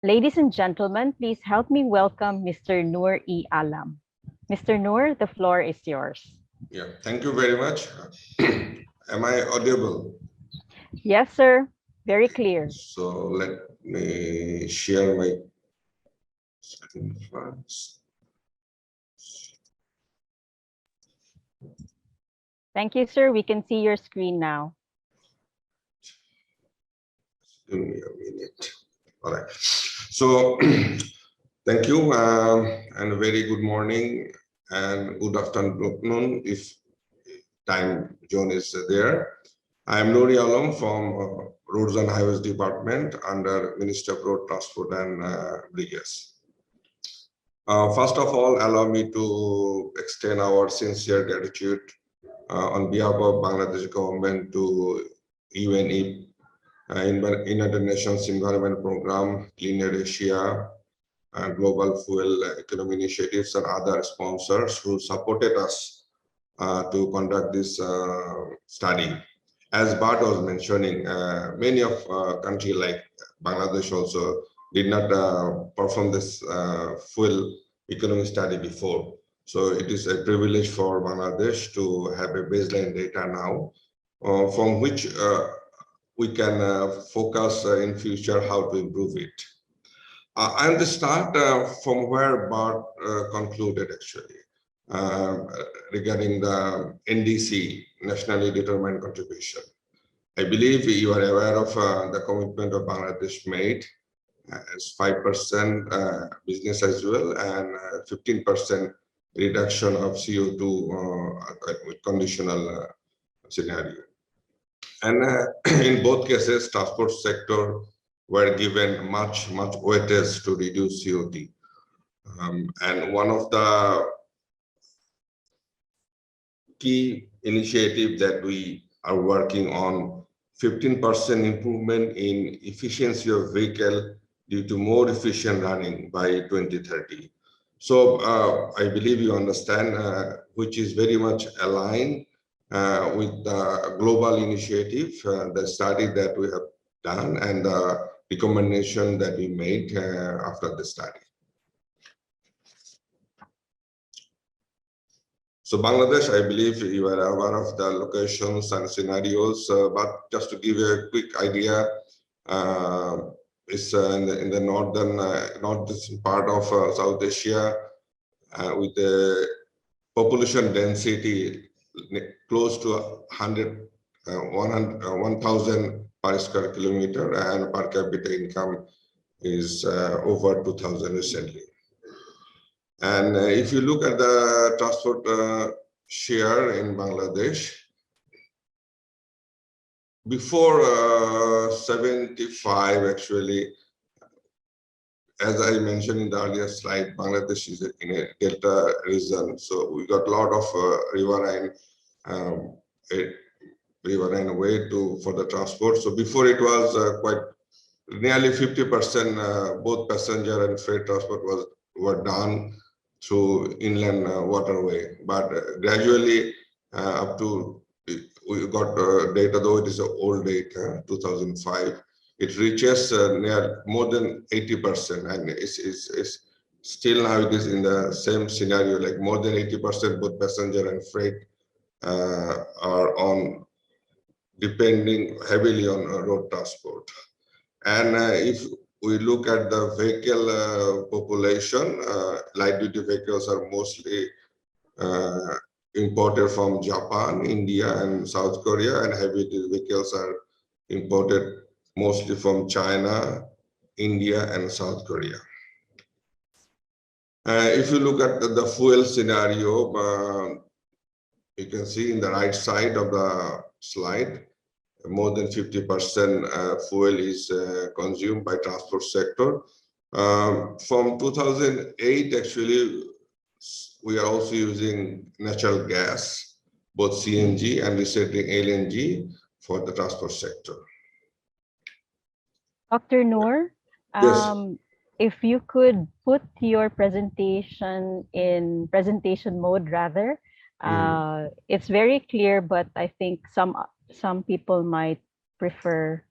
Ladies and gentlemen, please help me welcome Mr. Noor E-Alam. Mr. Noor, the floor is yours. Yeah, thank you very much. Am I audible? Yes, sir. Very clear. So let me share my screen first. Thank you, sir. We can see your screen now. Give me a minute. All right. So thank you and a very good morning and good afternoon if time zone is there. I am Noor E-Alam from Roads and Highways Department under Minister of Road Transport and Bridges. First of all, allow me to extend our sincere gratitude on behalf of Bangladesh government to UNEP, United Nations Environment Program, Clean Air Asia, Global Fuel Economy Initiatives, and other sponsors who supported us to conduct this study. As Bart was mentioning, many of countries like Bangladesh also did not perform this full economic study before. So it is a privilege for Bangladesh to have a baseline data now, from which we can focus in future how to improve it. And to start from where Bart concluded actually regarding the NDC, Nationally Determined Contribution. I believe you are aware of the commitment of Bangladesh made as 5% business as well and 15% reduction of CO2 with conditional scenario. And in both cases, transport sector were given much weightage to reduce CO2. And one of the key initiative that we are working on 15% improvement in efficiency of vehicle due to more efficient running by 2030. So I believe you understand, which is very much aligned with the global initiative, the study that we have done and the recommendation that we made after the study. So Bangladesh, I believe you are aware of the locations and scenarios, but just to give you a quick idea, it's in the northeastern part of South Asia with the population density close to 1,000 per square kilometer and per capita income is over 2,000 recently. And if you look at the transport share in Bangladesh, before 75 actually, as I mentioned in the earlier slide, Bangladesh is in a delta region. So we got a lot of riverine way for the transport. So before it was quite nearly 50% both passenger and freight transport were done through inland waterway, but gradually up to we got data, though it is old data, 2005, it reaches near more than 80%, and it's still now it is in the same scenario, like more than 80% both passenger and freight are on depending heavily on road transport. And if we look at the vehicle population, light duty vehicles are mostly imported from Japan, India, and South Korea, and heavy duty vehicles are imported mostly from China, India, and South Korea. If you look at the fuel scenario, you can see in the right side of the slide, more than 50% fuel is consumed by transport sector. From 2008, actually, we are also using natural gas, both CNG and recently LNG for the transport sector. Dr. Noor, Yes. if you could put your presentation in presentation mode rather, it's very clear, but I think some people might prefer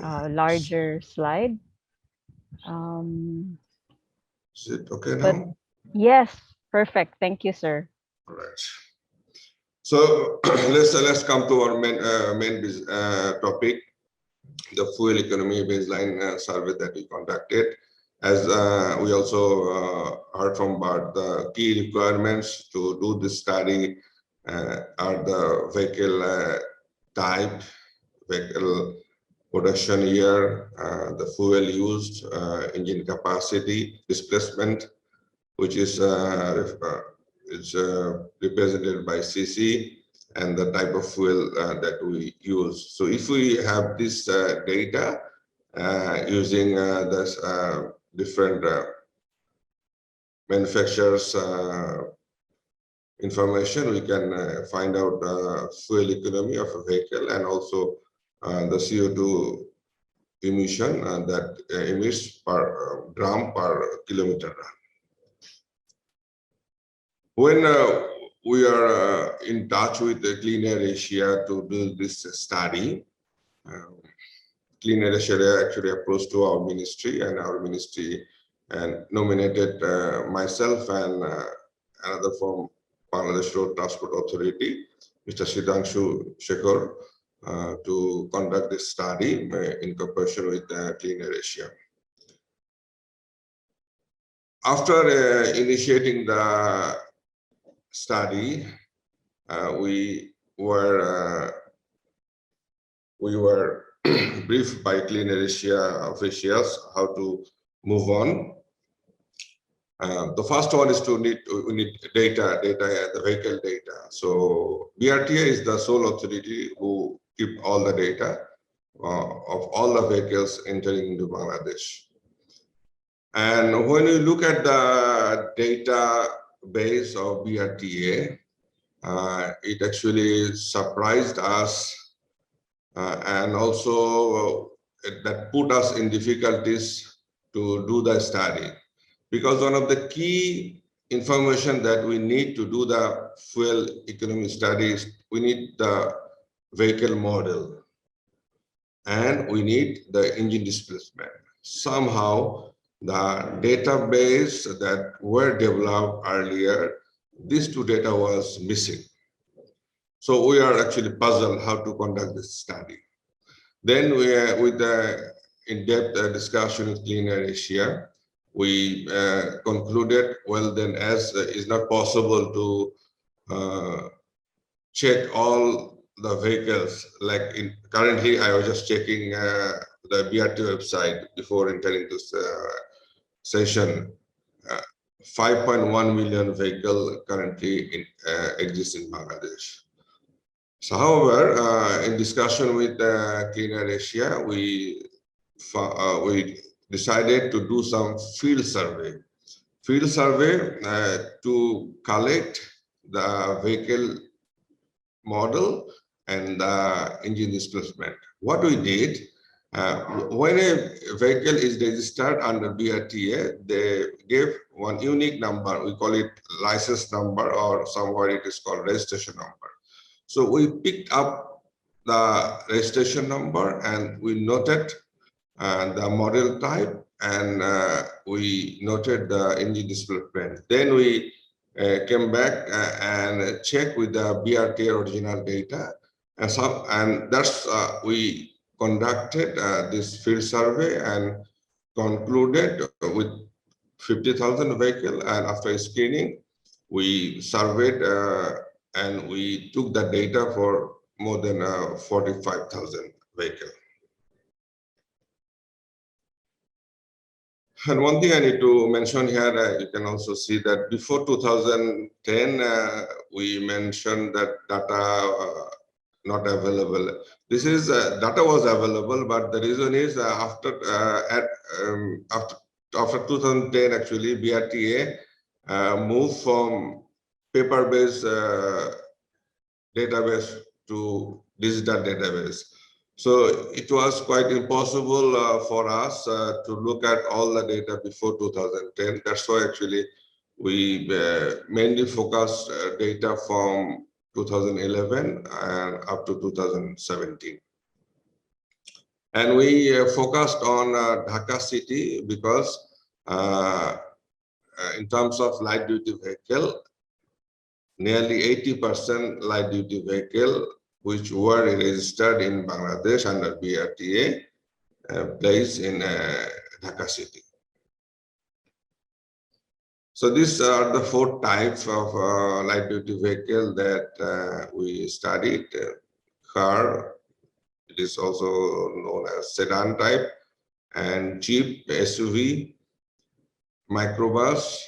a larger slide. Um, Is it okay but now? yes, perfect. Thank you, sir. All right. So let's come to our main topic, the fuel economy baseline survey that we conducted. As we also heard from about the key requirements to do this study are the vehicle type, vehicle production year, the fuel used, engine capacity, displacement, which is represented by CC, and the type of fuel that we use. So if we have this data using this different manufacturers information, we can find out the fuel economy of a vehicle and also the CO2 emission that emits per gram per kilometer. When we are in touch with the Clean Air Asia to do this study, uh, Clean Air Asia actually approached to our ministry, and our ministry and nominated myself and another from Bangladesh Road Transport Authority, Mr. Siddhanshu Shekhar, to conduct this study in cooperation with Clean Air Asia. After initiating the study, we were briefed by Clean Air Asia officials how to move on. The first one is we need data, the vehicle data. So BRTA is the sole authority who keep all the data of all the vehicles entering into Bangladesh. And when we look at the database of BRTA, it actually surprised us and also that put us in difficulties to do the study, because one of the key information that we need to do the fuel economy studies, we need the vehicle model and we need the engine displacement. Somehow the database that were developed earlier, these two data was missing. So we are actually puzzled how to conduct this study. Then we, with the in-depth discussion with Clean Air Asia, we concluded, well, then as is not possible to check all the vehicles, like currently I was just checking the BRT website before entering this session. 5.1 million vehicle currently exists in Bangladesh. So, however, in discussion with Clean Air Asia, we decided to do some field survey. Field survey to collect the vehicle model and the engine displacement. What we did, when a vehicle is registered under BRTA, they give one unique number. We call it license number, or somewhere it is called registration number. So we picked up the registration number and we noted the model type, and we noted the engine displacement. Then we came back and checked with the BRTA original data, and that's we conducted this field survey and concluded with 50,000 vehicles, and after screening, we surveyed and we took the data for more than 45,000 vehicles. And one thing I need to mention here, you can also see that before 2010, we mentioned that data not available. This is data was available, but the reason is after 2010, actually, BRTA moved from paper-based database to digital database. So it was quite impossible for us to look at all the data before 2010. That's why actually we mainly focused data from 2011 and up to 2017. And we focused on Dhaka city because in terms of light duty vehicle, nearly 80% light duty vehicle which were registered in Bangladesh under BRTA placed in Dhaka city. So these are the four types of light duty vehicle that we studied. Car, it is also known as sedan type, and Jeep, SUV, microbus,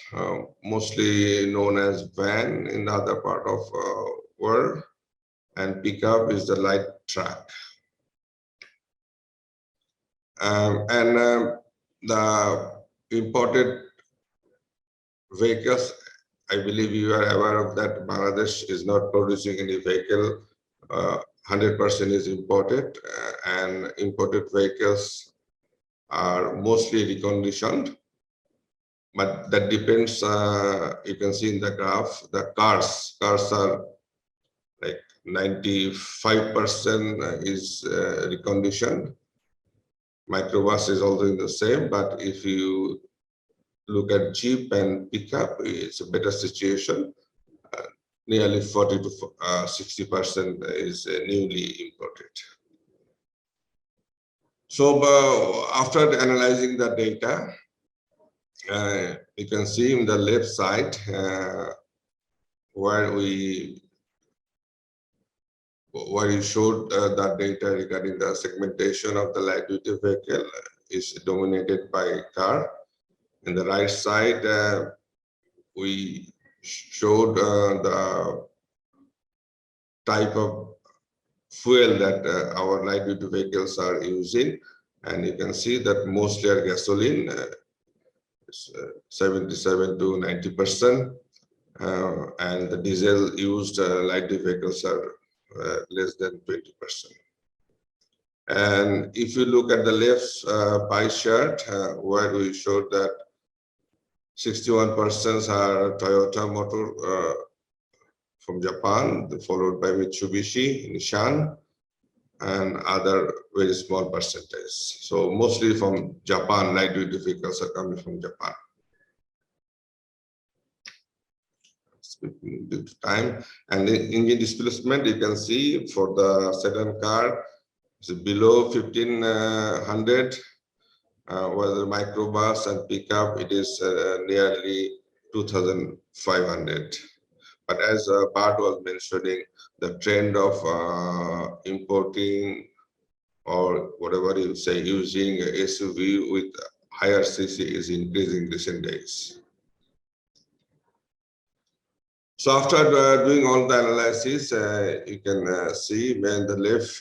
mostly known as van in the other part of world, and pickup is the light truck. The imported vehicles, I believe you are aware of that. Bangladesh is not producing any vehicle. 100% is imported, and imported vehicles are mostly reconditioned. But that depends. You can see in the graph, the cars are like 95% is reconditioned. Microbus is also in the same, but if you look at Jeep and pickup, it's a better situation. Nearly 40 to 60% is newly imported. So after analyzing the data, you can see in the left side where you showed that data regarding the segmentation of the light duty vehicle is dominated by car. In the right side, we showed the type of fuel that our light duty vehicles are using, and you can see that mostly are gasoline, 77 to 90%, and the diesel used light duty vehicles are less than 20%. And if you look at the left pie chart, where we showed that 61% are Toyota Motor from Japan, followed by Mitsubishi, Nissan, and other very small percentage. So mostly from Japan, light duty vehicles are coming from Japan. Due to time, and the engine displacement, you can see for the sedan car is below 1500, while the microbus and pickup it is nearly 2500. But as Bart was mentioning, the trend of importing or whatever you say, using SUV with higher CC is increasing recent days. So after doing all the analysis, you can see in the left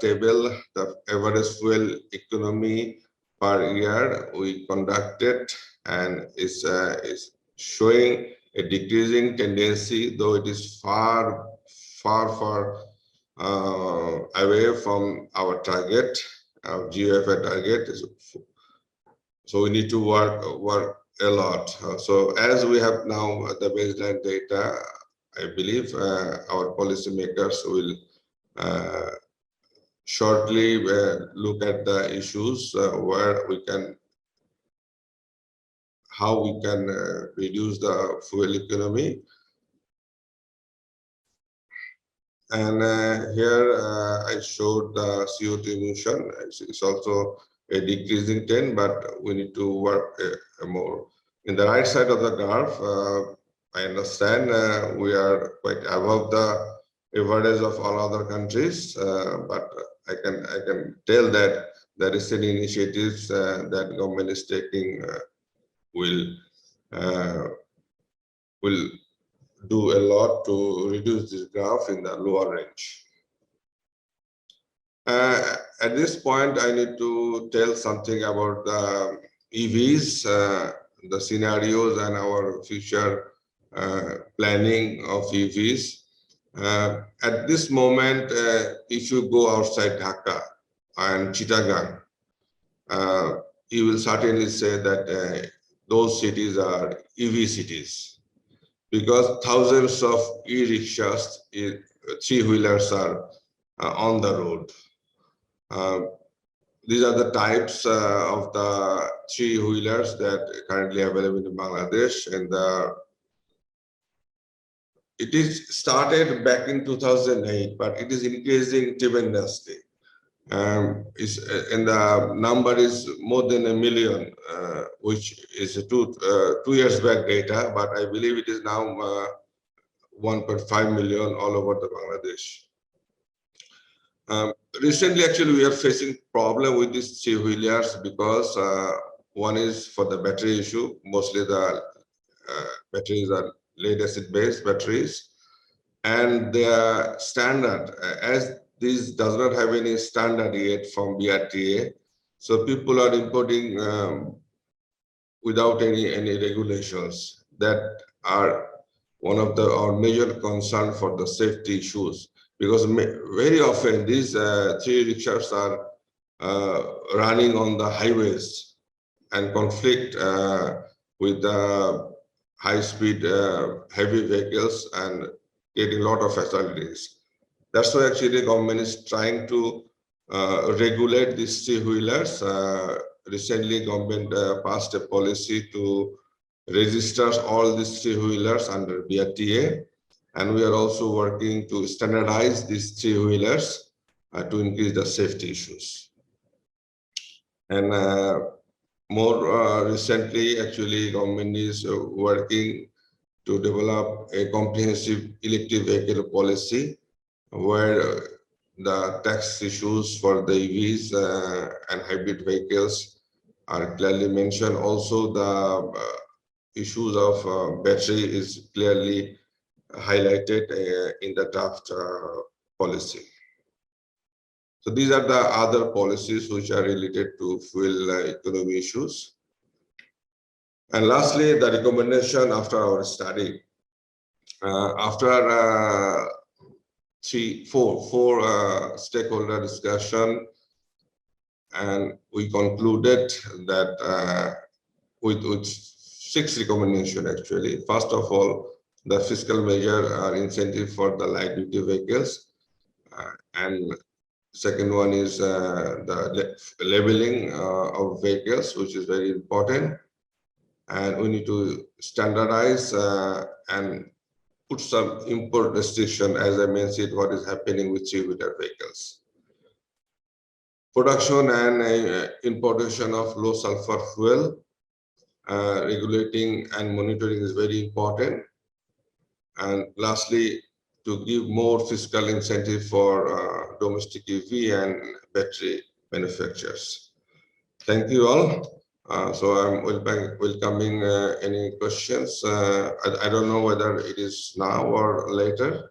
table, the average fuel economy per year we conducted, and is showing a decreasing tendency, though it is far away from our target, our GFA target. So we need to work a lot. So as we have now the baseline data, I believe our policymakers will shortly look at the issues where we can, how we can reduce the fuel economy. And here I showed the CO2 emission. It's also a decreasing trend, but we need to work more. In the right side of the graph, I understand we are quite above the average of all other countries, but I can tell that the recent initiatives that government is taking will do a lot to reduce this graph in the lower range. At this point, I need to tell something about the EVs, the scenarios and our future planning of EVs. At this moment, if you go outside Dhaka and Chittagong, you will certainly say that those cities are EV cities, because thousands of e-rickshaws, three-wheelers are on the road. these are the types of the three-wheelers that currently available in Bangladesh, and it is started back in 2008, but it is increasing tremendously. And the number is more than 1 million, which is 2 years back data, but I believe it is now 1.5 million all over the Bangladesh. Recently, actually, we are facing problem with these three-wheelers because one is for the battery issue. Mostly the batteries are lead acid based batteries, and their standard, as this does not have any standard yet from BRTA, so people are importing without any regulations. That are one of our major concern for the safety issues, because very often these three rickshaws are running on the highways and conflict with the high-speed heavy vehicles and getting a lot of fatalities. That's why actually the government is trying to regulate these three-wheelers. Recently, government passed a policy to register all these three-wheelers under BRTA, and we are also working to standardize these three-wheelers to increase the safety issues. And more recently, actually, government is working to develop a comprehensive electric vehicle policy where the tax issues for the EVs and hybrid vehicles are clearly mentioned. Also, the issues of battery is clearly highlighted in the draft policy. So these are the other policies which are related to fuel economy issues. And lastly, the recommendation after our study. After four stakeholder discussion, and we concluded that with 6 recommendations actually. First of all, the fiscal measure are incentive for the light duty vehicles, and second one is the labeling of vehicles, which is very important, and we need to standardize and put some import restriction, as I mentioned, what is happening with three-wheeler vehicles. Production and importation of low sulfur fuel, regulating and monitoring is very important. And lastly, to give more fiscal incentive for domestic EV and battery manufacturers. Thank you all. So I'm welcoming any questions. I don't know whether it is now or later.